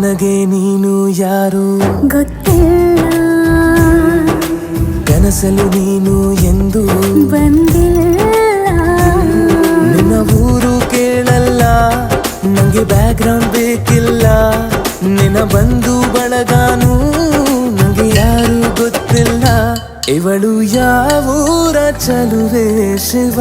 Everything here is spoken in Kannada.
ನನಗೆ ನೀನು ಯಾರು ಗೊತ್ತಿಲ್ಲ, ಕನಸಲು ನೀನು ಎಂದು ಬಂದಿಲ್ಲ. ನಿನ್ನ ಊರು ಕೇಳಲ್ಲ, ನಂಗೆ ಬ್ಯಾಕ್ಗ್ರೌಂಡ್ ಬೇಕಿಲ್ಲ. ನಿನ್ನ ಬಂಧು ಬಳಗಾನು ನಂಗೆ ಯಾರು ಗೊತ್ತಿಲ್ಲ. ಇವಳು ಯಾವೂರ ಚಲುವೆ ಶಿವ.